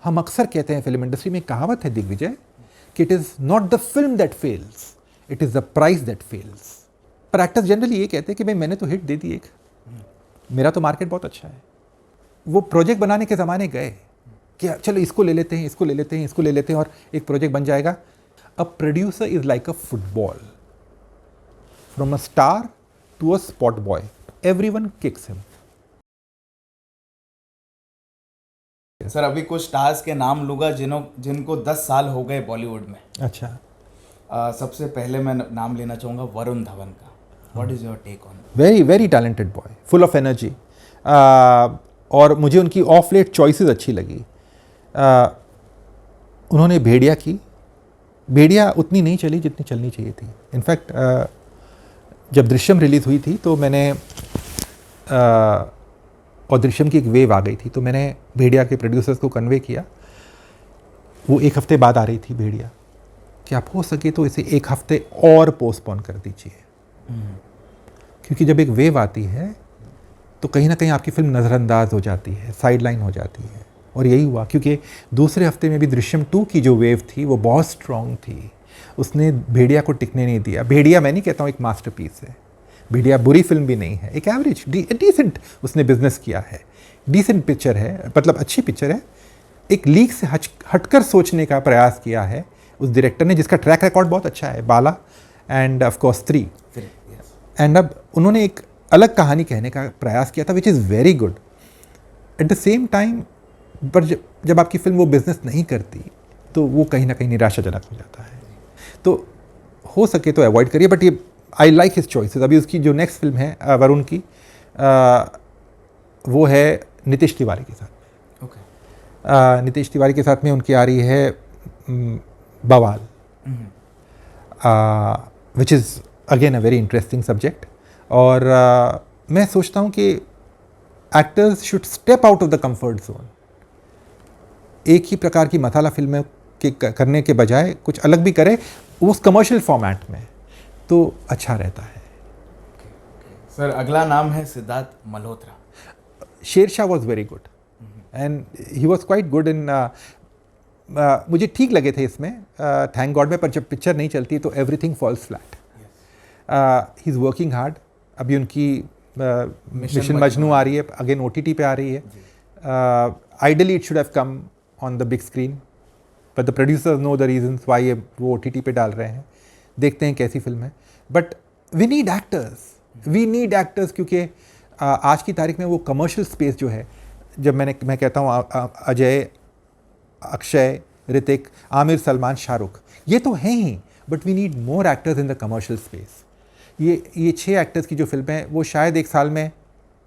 हम अक्सर कहते हैं फिल्म इंडस्ट्री में, कहावत है दिग्विजय, कि it is not the film that fails, it is the price that fails. पर एक्टर्स जनरली ये कहते हैं कि भाई मैंने तो हिट दे दी एक, मेरा तो मार्केट बहुत अच्छा है। वो प्रोजेक्ट बनाने के ज़माने गए कि चलो इसको ले लेते हैं, इसको ले लेते हैं, इसको ले लेते हैं और एक प्रोजेक्ट बन जाएगा। A producer is like a football, from a star to a spot boy, everyone kicks him. Sir अभी कुछ स्टार्स के नाम लूँगा जिनको 10 साल हो गए बॉलीवुड में। अच्छा, सबसे पहले मैं नाम लेना चाहूँगा वरुण धवन का। What is your take on? Very very talented boy, full of energy. और मुझे उनकी ऑफ लेट चॉइसेस अच्छी लगी। उन्होंने भेड़िया की, भेड़िया उतनी नहीं चली जितनी चलनी चाहिए थी। इनफैक्ट जब दृश्यम रिलीज़ हुई थी तो मैंने और दृश्यम की एक वेव आ गई थी, तो मैंने भेड़िया के प्रोड्यूसर्स को कन्वे किया। वो एक हफ्ते बाद आ रही थी भेड़िया, कि आप हो सके तो इसे एक हफ्ते और पोस्टपोन कर दीजिए, क्योंकि जब एक वेव आती है तो कहीं ना कहीं आपकी फिल्म नज़रअंदाज हो जाती है, साइडलाइन हो जाती है। और यही हुआ, क्योंकि दूसरे हफ्ते में भी दृश्यम 2 की जो वेव थी वो बहुत स्ट्रॉन्ग थी, उसने भेड़िया को टिकने नहीं दिया। भेड़िया मैं नहीं कहता हूँ एक मास्टरपीस है, भेड़िया बुरी फिल्म भी नहीं है, एक एवरेज डिसेंट उसने बिजनेस किया है, डिसेंट पिक्चर है, मतलब अच्छी पिक्चर है। एक लीक से हटकर सोचने का प्रयास किया है उस डायरेक्टर ने, जिसका ट्रैक रिकॉर्ड बहुत अच्छा है, बाला एंड ऑफ कोर्स 3। एंड अब उन्होंने एक अलग कहानी कहने का प्रयास किया था, which is very good. At the same time पर जब आपकी फिल्म वो बिजनेस नहीं करती तो वो कहीं ना कहीं निराशाजनक हो जाता है। तो हो सके तो अवॉइड करिए, बट ये आई लाइक हिज चॉइसेस। अभी उसकी जो नेक्स्ट फिल्म है वरुण की, वो है नितिश तिवारी के साथ। नितिश तिवारी के साथ में उनकी आ रही है बवाल, which is again a very interesting subject. और मैं सोचता हूँ कि actors should step out of the comfort zone. एक ही प्रकार की मसाला फिल्में के करने के बजाय कुछ अलग भी करें उस कमर्शियल फॉर्मेट में, तो अच्छा रहता है। सर अगला नाम है Siddharth Malhotra. Shershaah was very good and he was quite good in, मुझे ठीक लगे थे इसमें, थैंक गॉड में। पर जब पिक्चर नहीं चलती तो everything falls flat. He is working hard. अभी उनकी मिशन मजनू आ रही है, अगेन OTT पे आ रही है। Ideally it should have come on the big screen, but the producers know the reasons Y वो OTT पे डाल रहे हैं। देखते हैं कैसी फिल्म है, बट वी नीड एक्टर्स, क्योंकि आज की तारीख में वो कमर्शियल स्पेस जो है, जब मैं कहता हूँ अजय, अक्षय, ऋतिक, आमिर, सलमान, शाहरुख, ये तो हैं ही, but we need more actors in the commercial space. ये 6 एक्टर्स की जो फिल्में हैं वो शायद एक साल में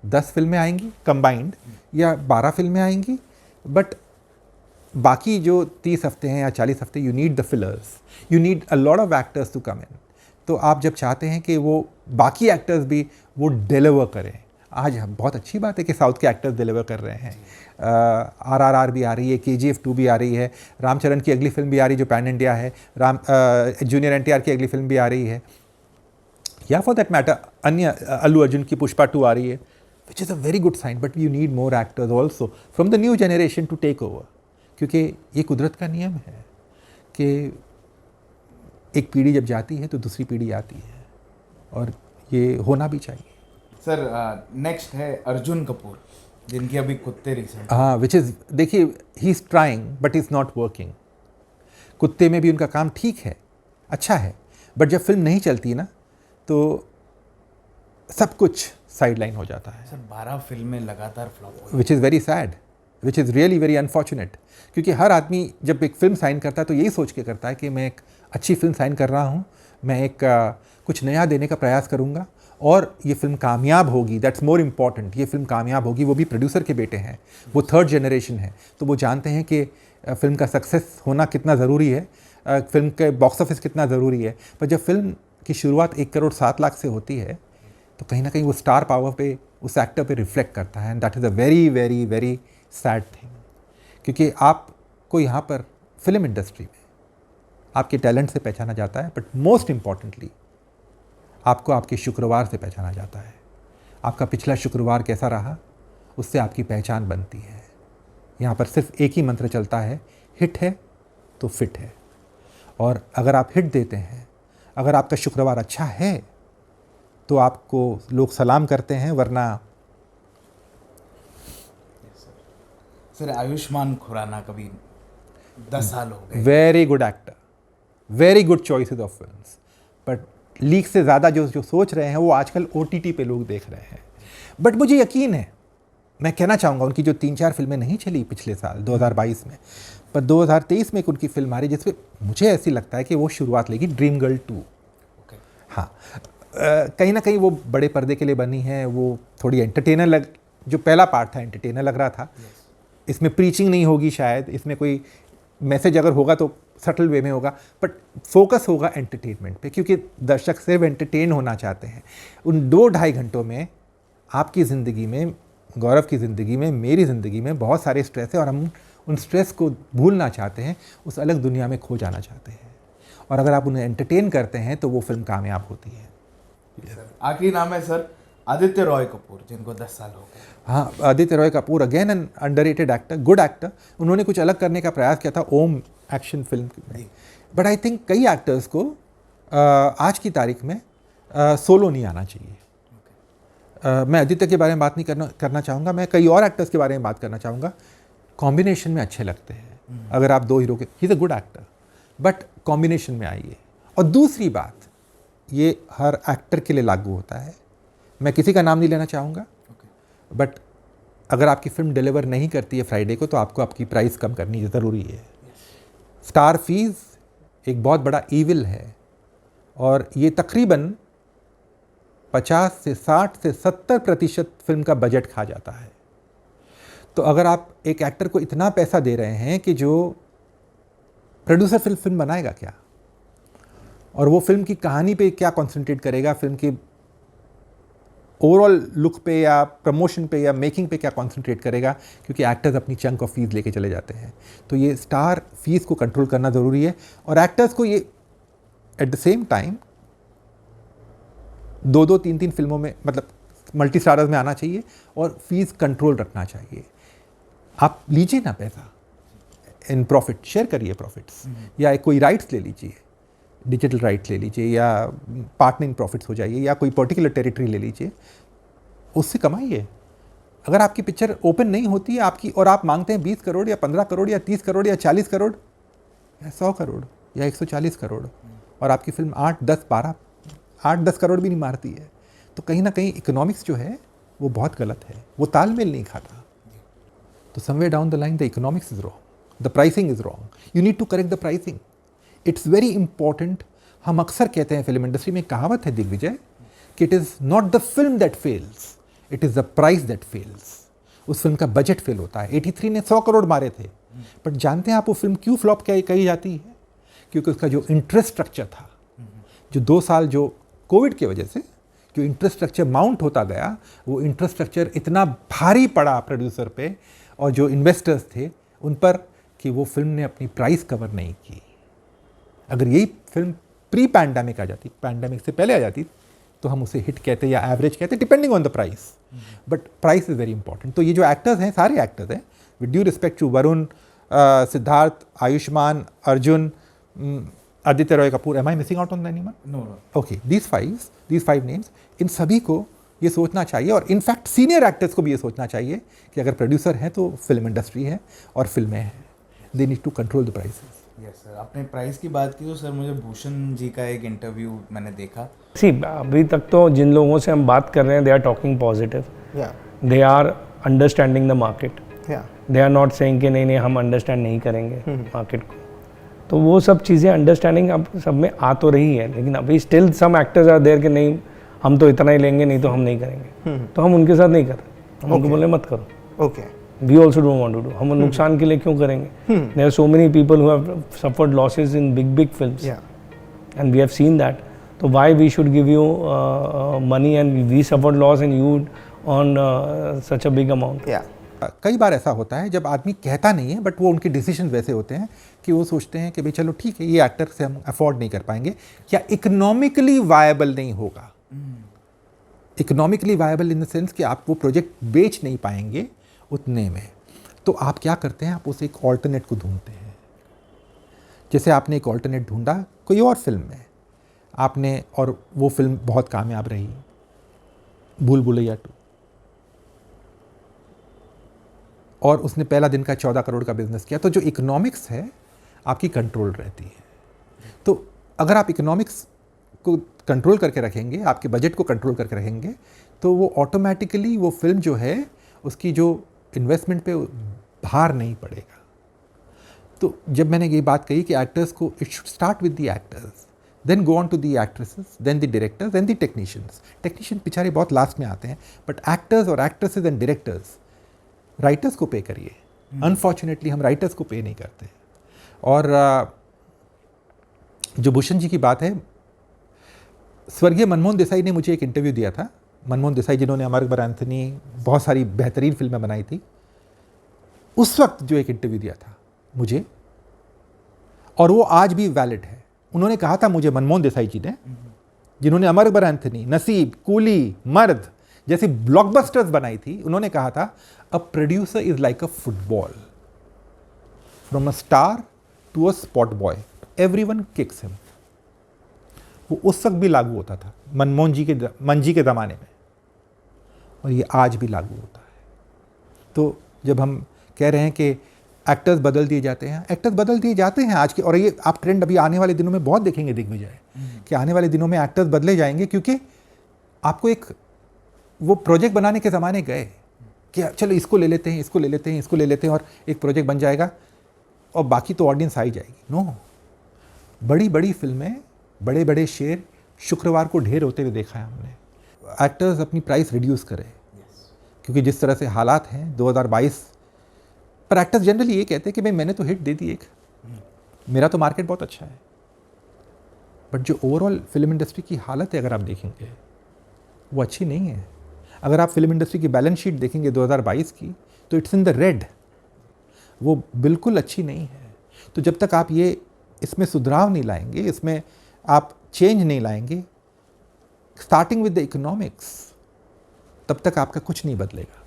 10 फिल्में आएंगी कंबाइंड, या 12 फिल्में आएंगी, बट बाकी जो 30 हफ्ते हैं या 40 हफ्ते, you need the fillers, you need a lot of actors to come in. तो आप जब चाहते हैं कि वो बाकी एक्टर्स भी वो डिलीवर करें, आज बहुत अच्छी बात है कि साउथ के एक्टर्स डिलीवर कर रहे हैं। RRR भी आ रही है, KGF 2 भी आ रही है, रामचरण की अगली फिल्म भी आ रही है जो पैन इंडिया है, जूनियर NTR की अगली फिल्म भी आ रही है, या फॉर दैट मैटर अन्य अल्लू अर्जुन की पुष्पा 2 आ रही है, which is a very good sign. But you need more actors also from the new generation to take over, क्योंकि ये कुदरत का नियम है कि एक पीढ़ी जब जाती है तो दूसरी पीढ़ी आती है, और ये होना भी चाहिए। सर नेक्स्ट है अर्जुन कपूर, जिनकी अभी कुत्ते रिसेंट। हाँ, विच इज़, देखिए, he is trying but is not working. कुत्ते में भी उनका काम ठीक है, अच्छा है, बट जब फिल्म नहीं चलती ना तो सब कुछ साइडलाइन हो जाता है। सर 12 फिल्में लगातार फ्लॉप हुई, which is very sad, which is really very unfortunate, क्योंकि हर आदमी जब एक फ़िल्म साइन करता है तो यही सोच के करता है कि मैं एक अच्छी फिल्म साइन कर रहा हूँ, मैं एक कुछ नया देने का प्रयास करूँगा और ये फिल्म कामयाब होगी, दैट्स मोर इम्पॉर्टेंट। ये फिल्म कामयाब होगी, वो भी प्रोड्यूसर के बेटे हैं, वो 3rd जनरेशन है, तो वो जानते हैं कि फिल्म का सक्सेस होना कितना ज़रूरी है, फिल्म के बॉक्स ऑफिस कितना ज़रूरी है। पर जब फिल्म की शुरुआत 1 करोड़ 7 लाख से होती है तो कहीं ना कहीं वो स्टार पावर पे उस एक्टर पे रिफ्लेक्ट करता है, and that is a very very very sad thing. क्योंकि आपको यहाँ पर फिल्म इंडस्ट्री में आपके टैलेंट से पहचाना जाता है, बट मोस्ट इम्पॉर्टेंटली आपको आपके शुक्रवार से पहचाना जाता है। आपका पिछला शुक्रवार कैसा रहा, उससे आपकी पहचान बनती है। यहाँ पर सिर्फ एक ही मंत्र चलता है, हिट है तो फिट है। और अगर आप हिट देते हैं, अगर आपका शुक्रवार अच्छा है तो आपको लोग सलाम करते हैं, वरना सर आयुष्मान खुराना कभी 10 साल हो गए, very good actor, very good choices of films, but leak से ज़्यादा जो सोच रहे हैं वो आजकल OTT पे लोग देख रहे हैं। बट मुझे यकीन है, मैं कहना चाहूँगा उनकी जो 3-4 फिल्में नहीं चली पिछले साल 2022 में, पर 2023 में एक उनकी फिल्म आ रही जिसपे मुझे ऐसी लगता है कि वो शुरुआत लेगी, ड्रीम गर्ल 2। हाँ, कहीं ना कहीं वो बड़े पर्दे के लिए बनी है, वो थोड़ी एंटरटेनर जो पहला पार्ट था एंटरटेनर लग रहा था। इसमें प्रीचिंग नहीं होगी शायद, इसमें कोई मैसेज अगर होगा तो सटल वे में होगा, बट फोकस होगा एंटरटेनमेंट पे, क्योंकि दर्शक सिर्फ एंटरटेन होना चाहते हैं। उन 2-2.5 घंटों में आपकी ज़िंदगी में, गौरव की ज़िंदगी में, मेरी ज़िंदगी में बहुत सारे स्ट्रेस है और हम उन स्ट्रेस को भूलना चाहते हैं, उस अलग दुनिया में खो जाना चाहते हैं। और अगर आप उन्हें एंटरटेन करते हैं तो वो फिल्म कामयाब होती है। आखिरी नाम है सर आदित्य रॉय कपूर, जिनको 10 साल हो गए। हाँ, Aditya Roy Kapoor again an underrated actor, good actor. उन्होंने कुछ अलग करने का प्रयास किया था ओम एक्शन फिल्म में, बट आई थिंक कई एक्टर्स को आज की तारीख में सोलो नहीं आना चाहिए। मैं आदित्य के बारे में बात नहीं करना चाहूँगा, मैं कई और एक्टर्स के बारे में बात करना चाहूँगा। कॉम्बिनेशन में अच्छे लगते हैं, अगर आप 2 हीरो के, he is a good actor, but combination में आइए। और दूसरी बात, ये हर एक्टर के लिए लागू होता है, मैं किसी का नाम नहीं लेना चाहूँगा, बट अगर आपकी फिल्म डिलीवर नहीं करती है फ्राइडे को तो आपको आपकी प्राइस कम करनी ज़रूरी है। स्टार फीस एक बहुत बड़ा ईविल है और ये तकरीबन 50 से 60 से 70% फिल्म का बजट खा जाता है। तो अगर आप एक एक्टर को इतना पैसा दे रहे हैं कि जो प्रोड्यूसर फिल्म बनाएगा क्या, और वो फिल्म की कहानी पे क्या कंसंट्रेट करेगा, फिल्म की ओवरऑल लुक पे या प्रमोशन पे या मेकिंग पे क्या कंसंट्रेट करेगा, क्योंकि एक्टर्स अपनी चंक ऑफ फीस लेके चले जाते हैं। तो ये स्टार फीस को कंट्रोल करना ज़रूरी है और एक्टर्स को ये एट द सेम टाइम 2-2, 3-3 फिल्मों में, मतलब मल्टी स्टारर्स में आना चाहिए और फीस कंट्रोल रखना चाहिए। आप लीजिए ना पैसा, इन प्रॉफिट शेयर करिए प्रॉफिट्स, या कोई राइट्स ले लीजिए, डिजिटल राइट्स ले लीजिए, या पार्टनर इन प्रॉफिट्स हो जाइए, या कोई पर्टिकुलर टेरिटरी ले लीजिए, उससे कमाइए। अगर आपकी पिक्चर ओपन नहीं होती है आपकी, और आप मांगते हैं 20 करोड़ या 15 करोड़ या 30 करोड़ या 40 करोड़ या 100 करोड़ या 140 करोड़, और आपकी फिल्म 8-10 करोड़ भी नहीं मारती है, तो कहीं ना कहीं इकोनॉमिक्स जो है वो बहुत गलत है, वो तालमेल नहीं खाता। तो somewhere down the line the economics is wrong, the pricing is wrong, you need to correct the pricing. It's very important. हम अक्सर कहते हैं, फिल्म इंडस्ट्री में कहावत है दिग्विजय, कि it is not the film that fails, it is the price that fails. उस film का बजट फेल होता है। 83 ने 100 करोड़ मारे थे, बट जानते हैं आप वो फिल्म क्यों फ्लॉप कही जाती है? क्योंकि उसका जो इंटरेस्ट स्ट्रक्चर था, जो 2 साल जो कोविड की वजह से जो इंटरेस्ट स्ट्रक्चर माउंट होता गया, वो इंटरेस्ट स्ट्रक्चर इतना भारी पड़ा प्रोड्यूसर पे और जो इन्वेस्टर्स थे उन पर, कि वो फिल्म ने अपनी प्राइस कवर नहीं की। अगर यही फिल्म प्री पैंडेमिक आ जाती, पैंडेमिक से पहले आ जाती, तो हम उसे हिट कहते या एवरेज कहते, depending on the price, but price is very important. तो ये जो एक्टर्स हैं, सारे एक्टर्स हैं, with due respect to Varun, Siddharth, Ayushmann, Arjun, Aditya Roy Kapoor, am I missing out on anyone? No. Okay, these 5 names, इन सभी को ये सोचना चाहिए, और इनफैक्ट सीनियर एक्टर्स को भी ये सोचना चाहिए कि अगर प्रोड्यूसर हैं तो फिल्म इंडस्ट्री है और फिल्में हैं, they need to control the prices. Yes sir, आपने प्राइस की बात की तो सर मुझे भूषण जी का एक इंटरव्यू मैंने देखा। अभी तक तो जिन लोगों से हम बात कर रहे हैं, they are talking positive, they are understanding the market, they are not saying कि नहीं हम अंडरस्टैंड नहीं करेंगे मार्केट को। तो वो सब चीज़ें अंडरस्टैंडिंग अब सब में आ तो रही है, लेकिन अभी still some actors are there कि नहीं हम तो इतना ही लेंगे, नहीं तो हम नहीं करेंगे। तो हम उनके साथ नहीं कर रहे, हम उनको बोले मत करो। Okay, we also don't want to do, हम नुकसान के लिए क्यों करेंगे? There are so many people who have suffered losses in big films, and we have seen that. So why we should give you money and we suffered loss and you on such a big amount? कई बार ऐसा होता है जब आदमी कहता नहीं है, but वो उनके डिसीजन वैसे होते हैं कि वो सोचते हैं कि भाई चलो ठीक है, ये एक्टर से हम अफोर्ड नहीं कर पाएंगे, या इकोनॉमिकली वायबल नहीं होगा। Economically viable in the sense कि आप वो प्रोजेक्ट बेच नहीं पाएंगे उतने में। तो आप क्या करते हैं, आप उस एक ऑल्टरनेट को ढूंढते हैं। जैसे आपने एक ऑल्टरनेट ढूंढा कोई और फिल्म में आपने, और वो फिल्म बहुत कामयाब रही, भूल भुलैया 2, और उसने पहला दिन का 14 करोड़ का बिजनेस किया। तो जो इकोनॉमिक्स है आपकी कंट्रोल रहती है। तो अगर आप इकोनॉमिक्स को कंट्रोल करके रखेंगे, आपके बजट को कंट्रोल करके रखेंगे, तो वो ऑटोमेटिकली वो फिल्म जो है उसकी जो इन्वेस्टमेंट पे भार नहीं पड़ेगा। तो जब मैंने ये बात कही कि एक्टर्स को, it should start with the actors, then go on to the actresses, then the directors, then the technicians. Technician बेचारे बहुत लास्ट में आते हैं, बट एक्टर्स और एक्ट्रेसेस एंड डायरेक्टर्स, राइटर्स को पे करिए। अनफॉर्चुनेटली हम राइटर्स को पे नहीं करते। और जो भूषण जी की बात है, स्वर्गीय मनमोहन देसाई ने मुझे एक इंटरव्यू दिया था। मनमोहन देसाई जिन्होंने अमर अकबर एंथनी, बहुत सारी बेहतरीन फिल्में बनाई थी, उस वक्त जो एक इंटरव्यू दिया था मुझे, और वो आज भी वैलिड है। उन्होंने कहा था मुझे, मनमोहन देसाई जी ने, जिन्होंने अमर अकबर एंथनी, नसीब, कूली, मर्द जैसी ब्लॉकबस्टर्स बनाई थी, उन्होंने कहा था a producer is like a football, from a star to a spot boy, everyone kicks him. वो उस वक्त भी लागू होता था मनमोहन जी के ज़माने में, और ये आज भी लागू होता है। तो जब हम कह रहे हैं कि एक्टर्स बदल दिए जाते हैं, एक्टर्स बदल दिए जाते हैं आज के, और ये आप ट्रेंड अभी आने वाले दिनों में बहुत देखेंगे दिग्विजय, कि आने वाले दिनों में एक्टर्स बदले जाएंगे, क्योंकि आपको एक वो प्रोजेक्ट बनाने के ज़माने गए कि चलो इसको ले लेते हैं, इसको ले लेते हैं, इसको ले लेते हैं, और एक प्रोजेक्ट बन जाएगा और बाकी तो ऑडियंस आ ही जाएगी। नो, बड़ी बड़ी फिल्में, बड़े बड़े शेर शुक्रवार को ढेर होते हुए देखा है हमने। एक्टर्स अपनी प्राइस रिड्यूस करें, क्योंकि जिस तरह से हालात हैं 2022, पर एक्टर्स जनरली ये कहते हैं कि भाई मैंने तो हिट दे दी एक, मेरा तो मार्केट बहुत अच्छा है, बट जो ओवरऑल फिल्म इंडस्ट्री की हालत है अगर आप देखेंगे वो अच्छी नहीं है। अगर आप फिल्म इंडस्ट्री की बैलेंस शीट देखेंगे 2022 की, तो इट्स इन द रेड, वो बिल्कुल अच्छी नहीं है। तो जब तक आप ये इसमें सुधार नहीं लाएंगे, इसमें आप चेंज नहीं लाएंगे, स्टार्टिंग विद द इकोनॉमिक्स, तब तक आपका कुछ नहीं बदलेगा।